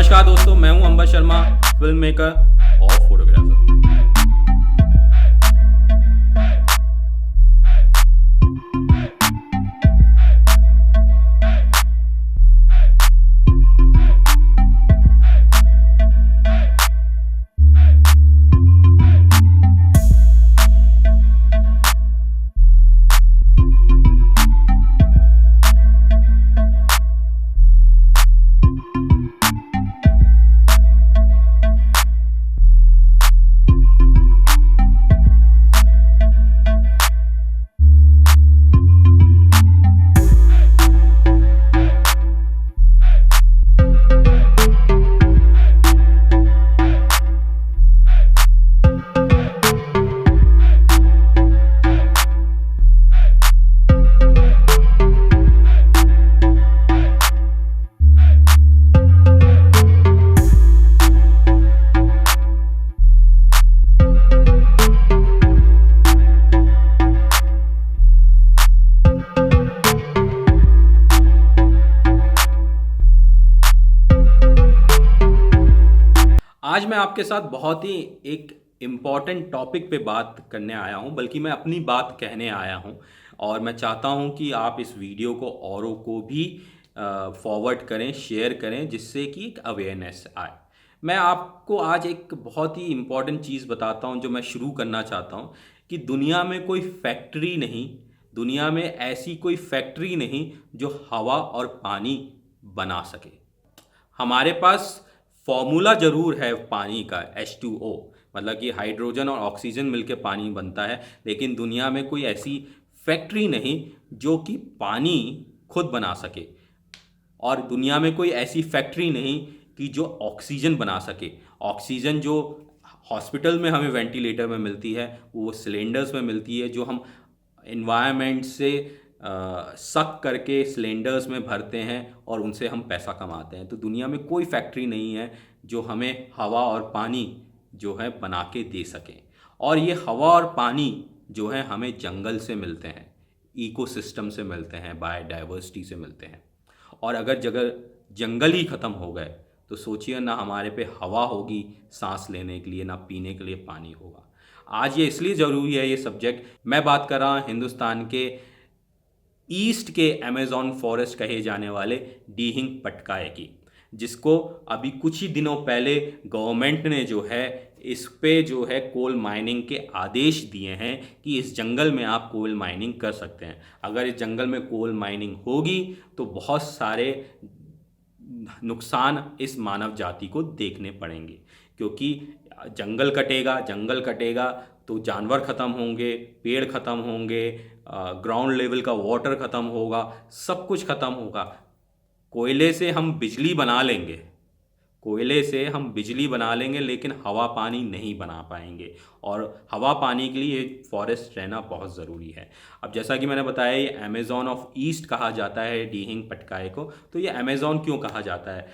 नमस्कार दोस्तों, मैं हूं अंबर शर्मा, फिल्म मेकर और फोटोग्राफर। आज मैं आपके साथ बहुत ही एक इम्पॉर्टेंट टॉपिक पे बात करने आया हूँ, बल्कि मैं अपनी बात कहने आया हूँ। और मैं चाहता हूँ कि आप इस वीडियो को औरों को भी फॉरवर्ड करें, शेयर करें, जिससे कि एक अवेयरनेस आए। मैं आपको आज एक बहुत ही इम्पॉर्टेंट चीज़ बताता हूँ जो मैं शुरू करना चाहता हूँ कि दुनिया में कोई फैक्ट्री नहीं, दुनिया में ऐसी कोई फैक्ट्री नहीं जो हवा और पानी बना सके। हमारे पास फॉर्मूला ज़रूर है पानी का, H2O, मतलब कि हाइड्रोजन और ऑक्सीजन मिलकर पानी बनता है, लेकिन दुनिया में कोई ऐसी फैक्ट्री नहीं जो कि पानी खुद बना सके। और दुनिया में कोई ऐसी फैक्ट्री नहीं कि जो ऑक्सीजन बना सके। ऑक्सीजन जो हॉस्पिटल में हमें वेंटिलेटर में मिलती है, वो सिलेंडर्स में मिलती है, जो हम इन्वायरमेंट से सक करके सिलेंडर्स में भरते हैं और उनसे हम पैसा कमाते हैं। तो दुनिया में कोई फैक्ट्री नहीं है जो हमें हवा और पानी जो है बना के दे सके। और ये हवा और पानी जो है हमें जंगल से मिलते हैं, इकोसिस्टम से मिलते हैं, बायोडाइवर्सिटी से मिलते हैं। और अगर जंगल ही ख़त्म हो गए तो सोचिए ना हमारे पे हवा होगी सांस लेने के लिए, ना पीने के लिए पानी होगा। आज ये इसलिए ज़रूरी है ये सब्जेक्ट। मैं बात कर रहा हूँ हिंदुस्तान के ईस्ट के अमेज़न फॉरेस्ट कहे जाने वाले डीहिंग पटकाई की, जिसको अभी कुछ ही दिनों पहले गवर्नमेंट ने जो है इस पे जो है कोल माइनिंग के आदेश दिए हैं कि इस जंगल में आप कोल माइनिंग कर सकते हैं। अगर इस जंगल में कोल माइनिंग होगी तो बहुत सारे नुकसान इस मानव जाति को देखने पड़ेंगे, क्योंकि जंगल कटेगा तो जानवर ख़त्म होंगे, पेड़ ख़त्म होंगे, ग्राउंड लेवल का वाटर ख़त्म होगा, सब कुछ ख़त्म होगा। कोयले से हम बिजली बना लेंगे, लेकिन हवा पानी नहीं बना पाएंगे। और हवा पानी के लिए फॉरेस्ट रहना बहुत ज़रूरी है। अब जैसा कि मैंने बताया, ये अमेज़न ऑफ ईस्ट कहा जाता है डीहिंग पटकाई को। तो ये अमेज़न क्यों कहा जाता है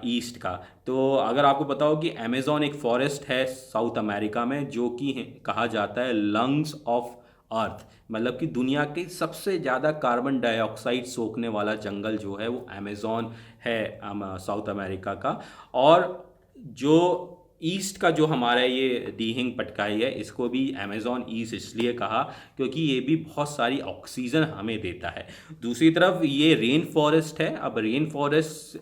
ईस्ट का? तो अगर आपको पता हो कि अमेज़न एक फॉरेस्ट है साउथ अमेरिका में, जो कि कहा जाता है लंग्स ऑफ अर्थ, मतलब कि दुनिया के सबसे ज़्यादा कार्बन डाइऑक्साइड सोखने वाला जंगल जो है वो अमेज़न है साउथ अमेरिका का। और जो ईस्ट का जो हमारा ये डीहिंग पटकाई है, इसको भी अमेज़न ईस्ट इसलिए कहा क्योंकि ये भी बहुत सारी ऑक्सीजन हमें देता है। दूसरी तरफ ये रेन फॉरेस्ट है। अब रेन फॉरेस्ट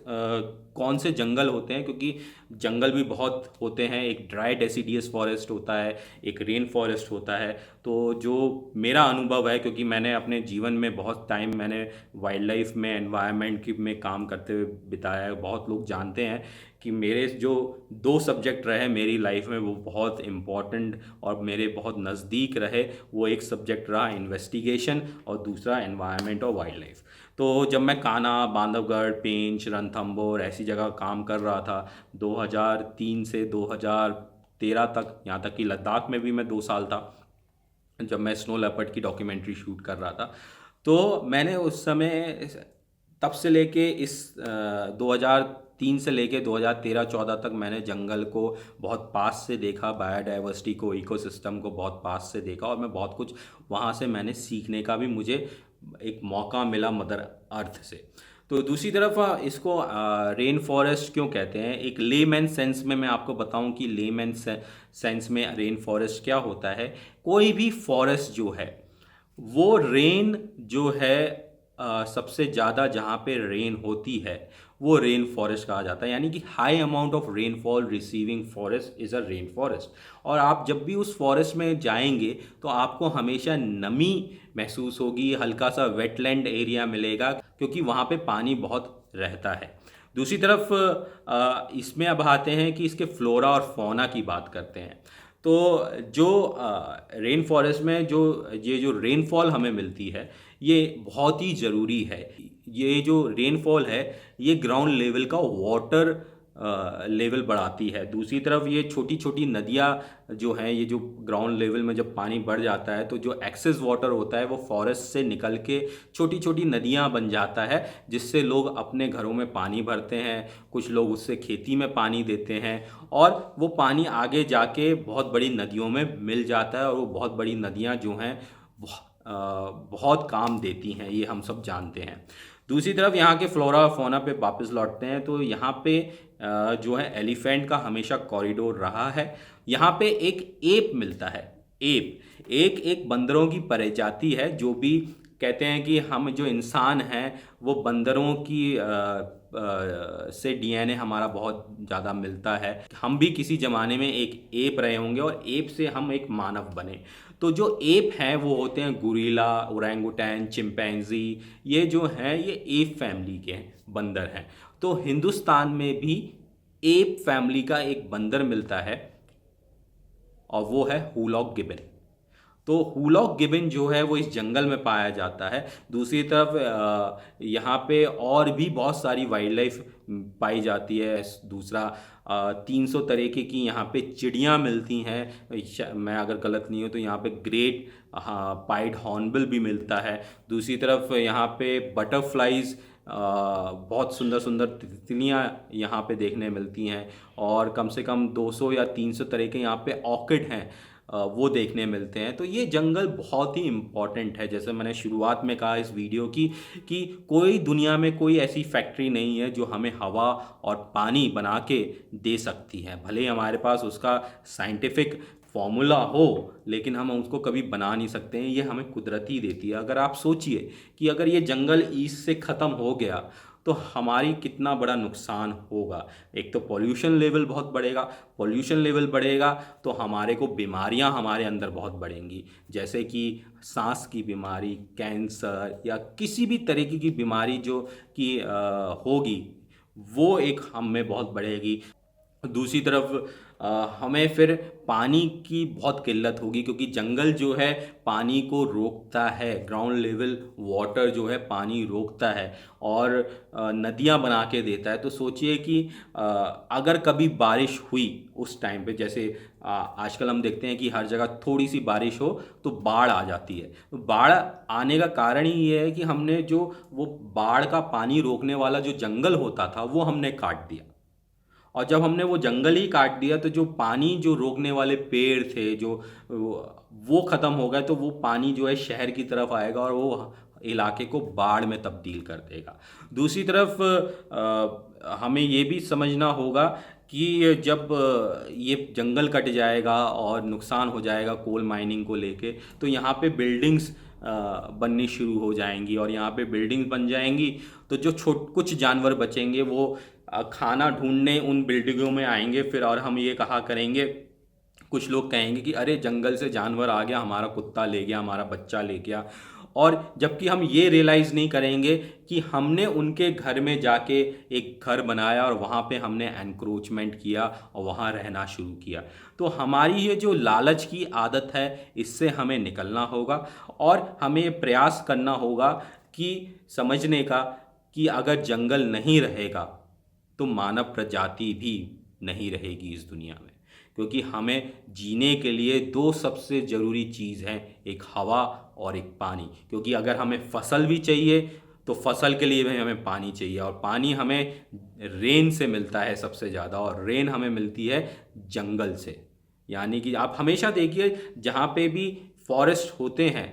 कौन से जंगल होते हैं, क्योंकि जंगल भी बहुत होते हैं। एक ड्राई डेसिडियस फॉरेस्ट होता है, एक रेन फॉरेस्ट होता है। तो जो मेरा अनुभव है, क्योंकि मैंने अपने जीवन में बहुत टाइम मैंने वाइल्ड लाइफ में, एनवायरनमेंट की में काम करते हुए बिताया है। बहुत लोग जानते हैं कि मेरे जो 2 सब्जेक्ट रहे मेरी लाइफ में वो बहुत इम्पॉर्टेंट और मेरे बहुत नज़दीक रहे। वो एक सब्जेक्ट रहा इन्वेस्टिगेशन और दूसरा एनवायरनमेंट और वाइल्ड लाइफ। तो जब मैं कान्हा, बांधवगढ़, पेंच, रणथंभौर ऐसी जगह काम कर रहा था 2003 से 2013 तक, यहाँ तक कि लद्दाख में भी मैं 2 साल था जब मैं स्नो लेपर्ड की डॉक्यूमेंट्री शूट कर रहा था। तो मैंने उस समय तब से लेके इस 2003 से लेके 2013-14 तक मैंने जंगल को बहुत पास से देखा, बायोडाइवर्सिटी को, इकोसिस्टम को बहुत पास से देखा। और मैं बहुत कुछ वहाँ से मैंने सीखने का भी मुझे एक मौका मिला मदर अर्थ से। तो दूसरी तरफ इसको रेन फॉरेस्ट क्यों कहते हैं, एक लेमैन सेंस में मैं आपको बताऊं कि लेमैन सेंस में रेन फॉरेस्ट क्या होता है। कोई भी फॉरेस्ट जो है वो रेन जो है सबसे ज़्यादा जहाँ पे रेन होती है वो रेन फॉरेस्ट कहा जाता है, यानी कि high amount of rainfall receiving forest is a rain forest. और आप जब भी उस फॉरेस्ट में जाएंगे तो आपको हमेशा नमी महसूस होगी, हल्का सा वेटलैंड एरिया मिलेगा क्योंकि वहाँ पे पानी बहुत रहता है। दूसरी तरफ इसमें अब आते हैं कि इसके फ्लोरा और फौना की बात करते हैं। तो जो रेन फॉरेस्ट में जो रेनफॉल हमें मिलती है ये बहुत ही ज़रूरी है। ये जो रेनफॉल है ये ग्राउंड लेवल का वाटर लेवल बढ़ाती है। दूसरी तरफ ये छोटी छोटी नदियाँ जो हैं, ये जो ग्राउंड लेवल में जब पानी बढ़ जाता है तो जो एक्सेस वाटर होता है वो फॉरेस्ट से निकल के छोटी छोटी नदियाँ बन जाता है, जिससे लोग अपने घरों में पानी भरते हैं, कुछ लोग उससे खेती में पानी देते हैं और वो पानी आगे जाके बहुत बड़ी नदियों में मिल जाता है और वो बहुत बड़ी नदियाँ जो हैं बहुत काम देती हैं, ये हम सब जानते हैं। दूसरी तरफ यहाँ के फ्लोरा और फौना पे वापस लौटते हैं तो यहाँ पे जो है एलिफेंट का हमेशा कॉरिडोर रहा है। यहाँ पे एक एप मिलता है। एप एक बंदरों की प्रजाति है, जो भी कहते हैं कि हम जो इंसान हैं वो बंदरों की से डीएनए हमारा बहुत ज़्यादा मिलता है। हम भी किसी ज़माने में एक एप रहे होंगे और एप से हम एक मानव बने। तो जो एप हैं वो होते हैं गुरिला, ओरेंगुटैन, चिंपैंजी, ये जो हैं ये एप फैमिली के बंदर हैं। तो हिंदुस्तान में भी एप फैमिली का एक बंदर मिलता है और वो है हूलॉक गिबन। तो हूलॉक गिबन जो है वो इस जंगल में पाया जाता है। दूसरी तरफ यहाँ पे और भी बहुत सारी वाइल्ड लाइफ पाई जाती है। दूसरा 300 तरीके की यहाँ पे चिड़ियाँ मिलती हैं, मैं अगर गलत नहीं हूँ तो यहाँ पे ग्रेट पाइड हॉर्नबिल भी मिलता है। दूसरी तरफ यहाँ पे बटरफ्लाइज, बहुत सुंदर सुंदर तितलियाँ यहाँ पे देखने मिलती हैं और कम से कम 200 या 300 तरह के यहाँ पे ऑर्किड हैं, वो देखने मिलते हैं। तो ये जंगल बहुत ही इम्पॉर्टेंट है। जैसे मैंने शुरुआत में कहा इस वीडियो की कि कोई दुनिया में कोई ऐसी फैक्ट्री नहीं है जो हमें हवा और पानी बना के दे सकती है। भले ही हमारे पास उसका साइंटिफिक फॉर्मूला हो लेकिन हम उसको कभी बना नहीं सकते हैं, ये हमें कुदरती देती है। अगर आप सोचिए कि अगर ये जंगल ईस्ट से ख़त्म हो गया तो हमारी कितना बड़ा नुकसान होगा। एक तो पॉल्यूशन लेवल बहुत बढ़ेगा, पॉल्यूशन लेवल बढ़ेगा तो हमारे को बीमारियां हमारे अंदर बहुत बढ़ेंगी, जैसे कि सांस की बीमारी, कैंसर या किसी भी तरीके की बीमारी जो कि होगी वो एक हम में बहुत बढ़ेगी। दूसरी तरफ हमें फिर पानी की बहुत किल्लत होगी क्योंकि जंगल जो है पानी को रोकता है, ग्राउंड लेवल वाटर जो है पानी रोकता है और नदियाँ बना के देता है। तो सोचिए कि अगर कभी बारिश हुई उस टाइम पे, जैसे आजकल हम देखते हैं कि हर जगह थोड़ी सी बारिश हो तो बाढ़ आ जाती है। तो बाढ़ आने का कारण ही ये है कि हमने जो वो बाढ़ का पानी रोकने वाला जो जंगल होता था वो हमने काट दिया, और जब हमने वो जंगल ही काट दिया तो जो पानी जो रोकने वाले पेड़ थे जो वो ख़त्म हो गए, तो वो पानी जो है शहर की तरफ आएगा और वो इलाके को बाढ़ में तब्दील कर देगा। दूसरी तरफ हमें ये भी समझना होगा कि जब ये जंगल कट जाएगा और नुकसान हो जाएगा कोल माइनिंग को लेके, तो यहाँ पे बिल्डिंग्स बननी शुरू हो जाएंगी और यहाँ पे बिल्डिंग्स बन जाएंगी तो जो कुछ जानवर बचेंगे वो खाना ढूंढने उन बिल्डिंगों में आएंगे फिर, और हम ये कहा करेंगे, कुछ लोग कहेंगे कि अरे जंगल से जानवर आ गया, हमारा कुत्ता ले गया, हमारा बच्चा ले गया। और जबकि हम ये रियलाइज़ नहीं करेंगे कि हमने उनके घर में जाके एक घर बनाया और वहाँ पे हमने एनक्रोचमेंट किया और वहाँ रहना शुरू किया। तो हमारी ये जो लालच की आदत है इससे हमें निकलना होगा और हमें प्रयास करना होगा कि समझने का कि अगर जंगल नहीं रहेगा तो मानव प्रजाति भी नहीं रहेगी इस दुनिया में, क्योंकि हमें जीने के लिए दो सबसे ज़रूरी चीज़ हैं, एक हवा और एक पानी। क्योंकि अगर हमें फसल भी चाहिए तो फसल के लिए भी हमें पानी चाहिए, और पानी हमें रेन से मिलता है सबसे ज़्यादा, और रेन हमें मिलती है जंगल से। यानी कि आप हमेशा देखिए जहाँ पे भी फॉरेस्ट होते हैं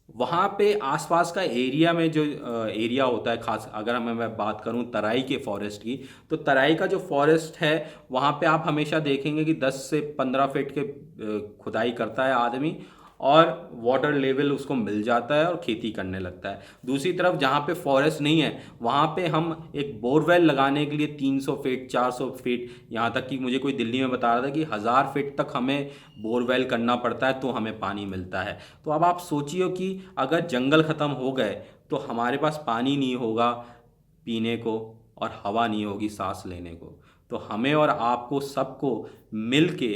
वहाँ पे आसपास का एरिया में जो एरिया होता है, खास अगर मैं बात करूँ तराई के फॉरेस्ट की, तो तराई का जो फॉरेस्ट है वहाँ पे आप हमेशा देखेंगे कि 10 से 15 फीट के खुदाई करता है आदमी, और वाटर लेवल उसको मिल जाता है और खेती करने लगता है। दूसरी तरफ जहाँ पे फॉरेस्ट नहीं है वहाँ पे हम एक बोरवेल लगाने के लिए 300 फीट 400 फीट, यहाँ तक कि मुझे कोई दिल्ली में बता रहा था कि 1000 फीट तक हमें बोरवेल करना पड़ता है तो हमें पानी मिलता है। तो अब आप सोचिए कि अगर जंगल ख़त्म हो गए तो हमारे पास पानी नहीं होगा पीने को, और हवा नहीं होगी सांस लेने को। तो हमें और आपको सबको मिल के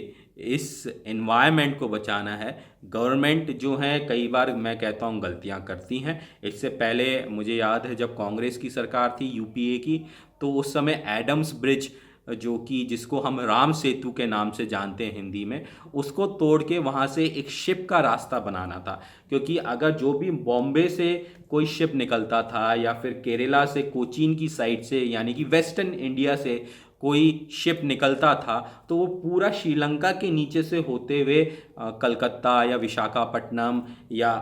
इस एनवायरनमेंट को बचाना है। गवर्नमेंट जो है कई बार मैं कहता हूँ गलतियाँ करती हैं। इससे पहले मुझे याद है जब कांग्रेस की सरकार थी यूपीए की, तो उस समय एडम्स ब्रिज जो कि जिसको हम राम सेतु के नाम से जानते हैं हिंदी में, उसको तोड़ के वहाँ से एक शिप का रास्ता बनाना था। क्योंकि अगर जो भी बॉम्बे से कोई शिप निकलता था या फिर केरला से कोचीन की साइड से यानी कि वेस्टर्न इंडिया से कोई शिप निकलता था तो वो पूरा श्रीलंका के नीचे से होते हुए कलकत्ता या विशाखापट्टनम या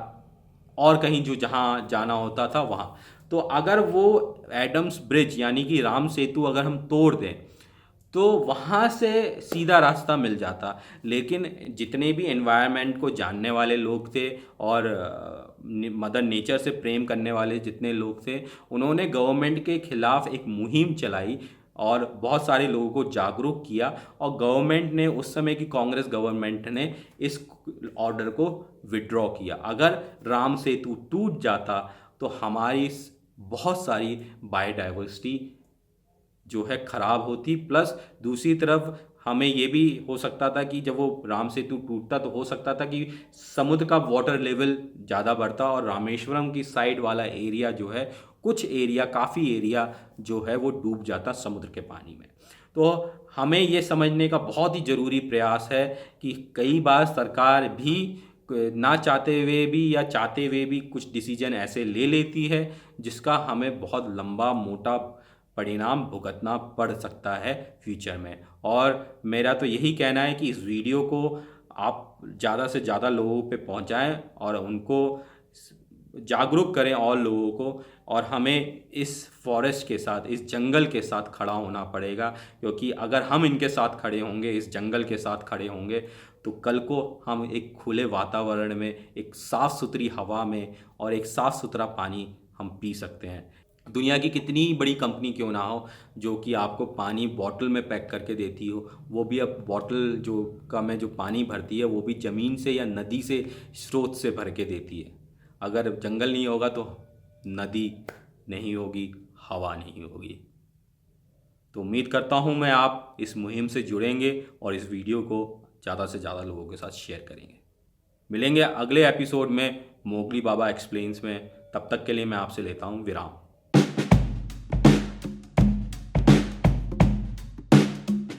और कहीं जो जहाँ जाना होता था वहाँ। तो अगर वो एडम्स ब्रिज यानी कि राम सेतु अगर हम तोड़ दें तो वहाँ से सीधा रास्ता मिल जाता। लेकिन जितने भी एनवायरनमेंट को जानने वाले लोग थे और मदर नेचर से प्रेम करने वाले जितने लोग थे, उन्होंने गवर्नमेंट के खिलाफ एक मुहिम चलाई और बहुत सारे लोगों को जागरूक किया, और गवर्नमेंट ने उस समय की कांग्रेस गवर्नमेंट ने इस ऑर्डर को विड्रॉ किया। अगर राम सेतु टूट जाता तो हमारी बहुत सारी बायोडाइवर्सिटी जो है ख़राब होती, प्लस दूसरी तरफ हमें ये भी हो सकता था कि जब वो राम सेतु टूटता तो हो सकता था कि समुद्र का वाटर लेवल ज़्यादा बढ़ता और रामेश्वरम की साइड वाला एरिया जो है, कुछ एरिया काफ़ी एरिया जो है वो डूब जाता समुद्र के पानी में। तो हमें ये समझने का बहुत ही ज़रूरी प्रयास है कि कई बार सरकार भी ना चाहते हुए भी या चाहते हुए भी कुछ डिसीजन ऐसे ले लेती है जिसका हमें बहुत लंबा मोटा परिणाम भुगतना पड़ सकता है फ्यूचर में। और मेरा तो यही कहना है कि इस वीडियो को आप ज़्यादा से ज़्यादा लोगों पे पहुंचाएं और उनको जागरूक करें और लोगों को। और हमें इस फॉरेस्ट के साथ, इस जंगल के साथ खड़ा होना पड़ेगा, क्योंकि अगर हम इनके साथ खड़े होंगे, इस जंगल के साथ खड़े होंगे, तो कल को हम एक खुले वातावरण में, एक साफ़ सुथरी हवा में और एक साफ़ सुथरा पानी हम पी सकते हैं। दुनिया की कितनी बड़ी कंपनी क्यों ना हो जो कि आपको पानी बॉटल में पैक करके देती हो, वो भी अब बॉटल जो का में जो पानी भरती है वो भी ज़मीन से या नदी से स्रोत से भर के देती है। अगर जंगल नहीं होगा तो नदी नहीं होगी, हवा नहीं होगी। तो उम्मीद करता हूँ मैं आप इस मुहिम से जुड़ेंगे और इस वीडियो को ज़्यादा से ज़्यादा लोगों के साथ शेयर करेंगे। मिलेंगे अगले एपिसोड में मोगली बाबा एक्सप्लेन्स में। तब तक के लिए मैं आपसे लेता हूँ विराम।